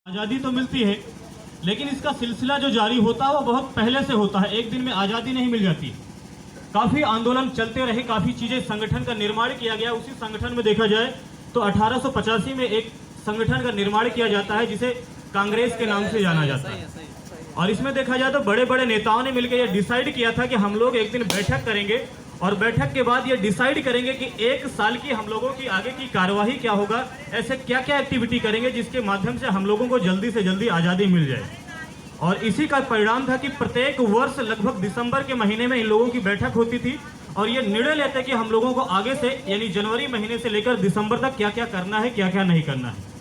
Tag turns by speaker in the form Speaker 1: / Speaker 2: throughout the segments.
Speaker 1: आज़ादी तो मिलती है, लेकिन इसका सिलसिला जो जारी होता है वो बहुत पहले से होता है। एक दिन में आज़ादी नहीं मिल जाती। काफ़ी आंदोलन चलते रहे, काफ़ी चीज़ें, संगठन का निर्माण किया गया। उसी संगठन में देखा जाए तो 1885 में एक संगठन का निर्माण किया जाता है जिसे कांग्रेस के नाम से जाना जाता है। और इसमें देखा जाए तो बड़े बड़े नेताओं ने मिलकर यह डिसाइड किया था कि हम लोग एक दिन बैठक करेंगे और बैठक के बाद ये डिसाइड करेंगे कि एक साल की हम लोगों की आगे की कार्यवाही क्या होगा, ऐसे क्या क्या एक्टिविटी करेंगे जिसके माध्यम से हम लोगों को जल्दी से जल्दी आज़ादी मिल जाए। और इसी का परिणाम था कि प्रत्येक वर्ष लगभग दिसंबर के महीने में इन लोगों की बैठक होती थी और ये निर्णय लेते कि हम लोगों को आगे से यानी जनवरी महीने से लेकर दिसंबर तक क्या क्या करना है, क्या क्या नहीं करना है।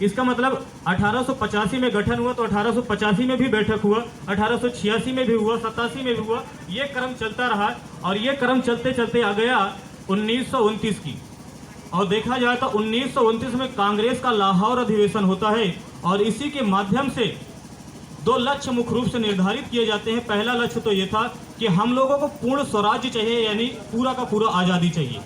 Speaker 1: इसका मतलब 1885 में गठन हुआ तो 1885 में भी बैठक हुआ, 1886 में भी हुआ, 87 में भी हुआ। ये क्रम चलता रहा और ये क्रम चलते चलते आ गया 1929 की। और देखा जाए तो 1929 में कांग्रेस का लाहौर अधिवेशन होता है और इसी के माध्यम से दो लक्ष्य मुख्य रूप से निर्धारित किए जाते हैं। पहला लक्ष्य तो ये था कि हम लोगों को पूर्ण स्वराज्य चाहिए, यानी पूरा का पूरा आज़ादी चाहिए।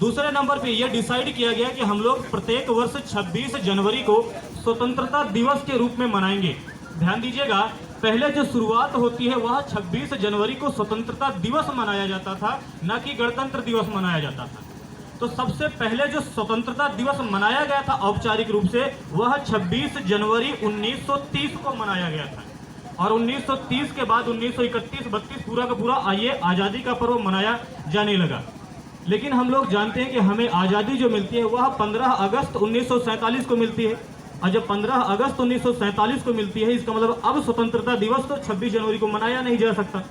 Speaker 1: दूसरे नंबर पे यह डिसाइड किया गया कि हम लोग प्रत्येक वर्ष 26 जनवरी को स्वतंत्रता दिवस के रूप में मनाएंगे। ध्यान दीजिएगा, पहले जो शुरुआत होती है वह 26 जनवरी को स्वतंत्रता दिवस मनाया जाता था, न कि गणतंत्र दिवस मनाया जाता था। तो सबसे पहले जो स्वतंत्रता दिवस मनाया गया था औपचारिक रूप से, वह 26 जनवरी 1930 को मनाया गया था। और 1930 के बाद 1931-32 पूरा का पूरा ये आज़ादी का पर्व मनाया जाने लगा। लेकिन हम लोग जानते हैं कि हमें आज़ादी जो मिलती है वह 15 अगस्त 1947 को मिलती है। और जब 15 अगस्त 1947 को मिलती है, इसका मतलब अब स्वतंत्रता दिवस तो 26 जनवरी को मनाया नहीं जा सकता।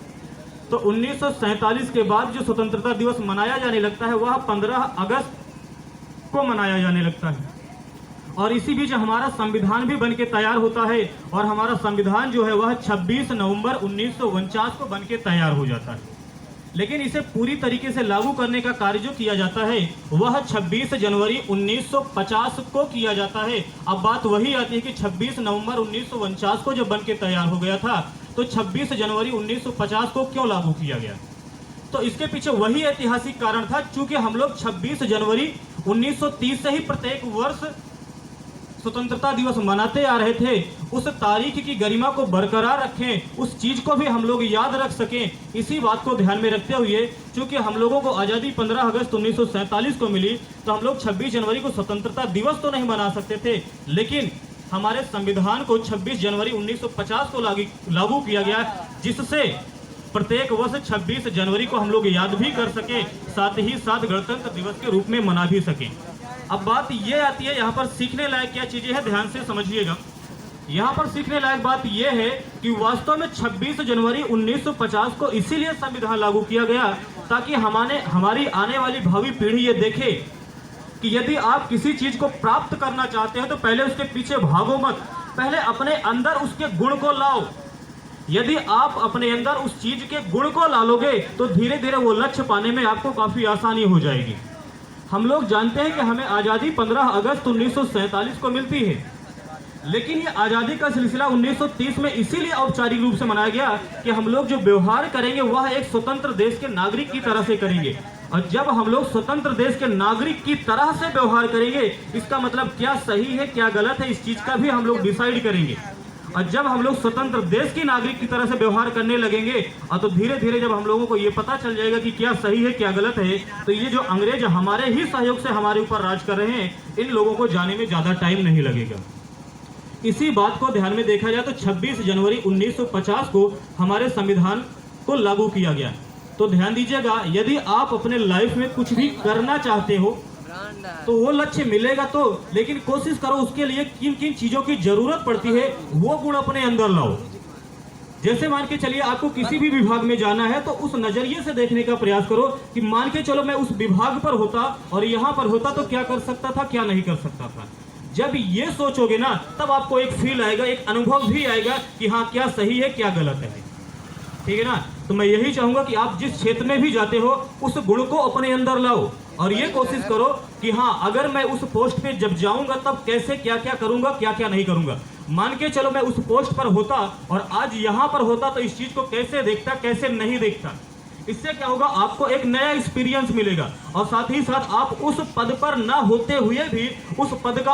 Speaker 1: तो 1947 के बाद जो स्वतंत्रता दिवस मनाया जाने लगता है वह 15 अगस्त को मनाया जाने लगता है। और इसी बीच हमारा संविधान भी बनके तैयार होता है और हमारा संविधान जो है वह 26 नवंबर 1949 को बनके तैयार हो जाता है। लेकिन इसे पूरी तरीके से लागू करने का कार्य जो किया जाता है वह 26 जनवरी 1950 को किया जाता है। अब बात वही आती है कि 26 नवंबर 1949 को जब बनके तैयार हो गया था तो 26 जनवरी 1950 को क्यों लागू किया गया? तो इसके पीछे वही ऐतिहासिक कारण था, चूंकि हम लोग 26 जनवरी 1930 से ही प्रत्येक वर्ष स्वतंत्रता दिवस मनाते आ रहे थे। उस तारीख की गरिमा को बरकरार रखें, उस चीज को भी हम लोग याद रख सकें। इसी बात को ध्यान में रखते हुए, चूंकि हम लोगों को आज़ादी 15 अगस्त 1947 को मिली, तो हम लोग 26 जनवरी को स्वतंत्रता दिवस तो नहीं मना सकते थे, लेकिन हमारे संविधान को 26 जनवरी 1950 को लागू किया गया, जिससे प्रत्येक वर्ष 26 जनवरी को हम लोग याद भी कर सके, साथ ही साथ गणतंत्र दिवस के रूप में मना भी सकें। अब बात ये आती है, यहाँ पर सीखने लायक क्या चीजें हैं, ध्यान से समझिएगा। यहाँ पर सीखने लायक बात यह है कि वास्तव में 26 जनवरी 1950 को इसीलिए संविधान लागू किया गया ताकि हमारी आने वाली भावी पीढ़ी ये देखे कि यदि आप किसी चीज को प्राप्त करना चाहते हैं तो पहले उसके पीछे भागो मत, पहले अपने अंदर उसके गुण को लाओ। यदि आप अपने अंदर उस चीज के गुण को ला लोगे तो धीरे धीरे वो लक्ष्य पाने में आपको काफी आसानी हो जाएगी। हम लोग जानते हैं कि हमें आज़ादी 15 अगस्त 1947 को मिलती है, लेकिन ये आज़ादी का सिलसिला 1930 में इसीलिए औपचारिक रूप से मनाया गया कि हम लोग जो व्यवहार करेंगे वह एक स्वतंत्र देश के नागरिक की तरह से करेंगे। और जब हम लोग स्वतंत्र देश के नागरिक की तरह से व्यवहार करेंगे, इसका मतलब क्या सही है क्या गलत है, इस चीज का भी हम लोग डिसाइड करेंगे। और जब हम लोग स्वतंत्र देश की नागरिक की तरह से व्यवहार करने लगेंगे और तो धीरे धीरे जब हम लोगों को ये पता चल जाएगा कि क्या सही है क्या गलत है, तो ये जो अंग्रेज हमारे ही सहयोग से हमारे ऊपर राज कर रहे हैं, इन लोगों को जाने में ज्यादा टाइम नहीं लगेगा। इसी बात को ध्यान में देखा जाए तो 26 जनवरी 1950 को हमारे संविधान को लागू किया गया। तो ध्यान दीजिएगा, यदि आप अपने लाइफ में कुछ भी करना चाहते हो तो वो लक्ष्य मिलेगा तो, लेकिन कोशिश करो उसके लिए किन किन चीजों की जरूरत पड़ती है वो गुण अपने अंदर लाओ। जैसे मान के चलिए आपको किसी भी विभाग में जाना है तो उस नजरिए से देखने का प्रयास करो कि मान के चलो मैं उस विभाग पर होता और यहाँ पर होता तो क्या कर सकता था क्या नहीं कर सकता था। जब ये सोचोगे ना तब आपको एक फील आएगा, एक अनुभव भी आएगा कि हाँ क्या सही है क्या गलत है। ठीक है ना? तो मैं यही चाहूंगा कि आप जिस क्षेत्र में भी जाते हो उस गुण को अपने अंदर लाओ और ये कोशिश करो कि हाँ अगर मैं उस पोस्ट पे जब जाऊंगा तब कैसे क्या क्या करूंगा क्या क्या नहीं करूंगा। मान के चलो मैं उस पोस्ट पर होता और आज यहाँ पर होता तो इस चीज को कैसे देखता कैसे नहीं देखता। इससे क्या होगा, आपको एक नया एक्सपीरियंस मिलेगा और साथ ही साथ आप उस पद पर ना होते हुए भी उस पद का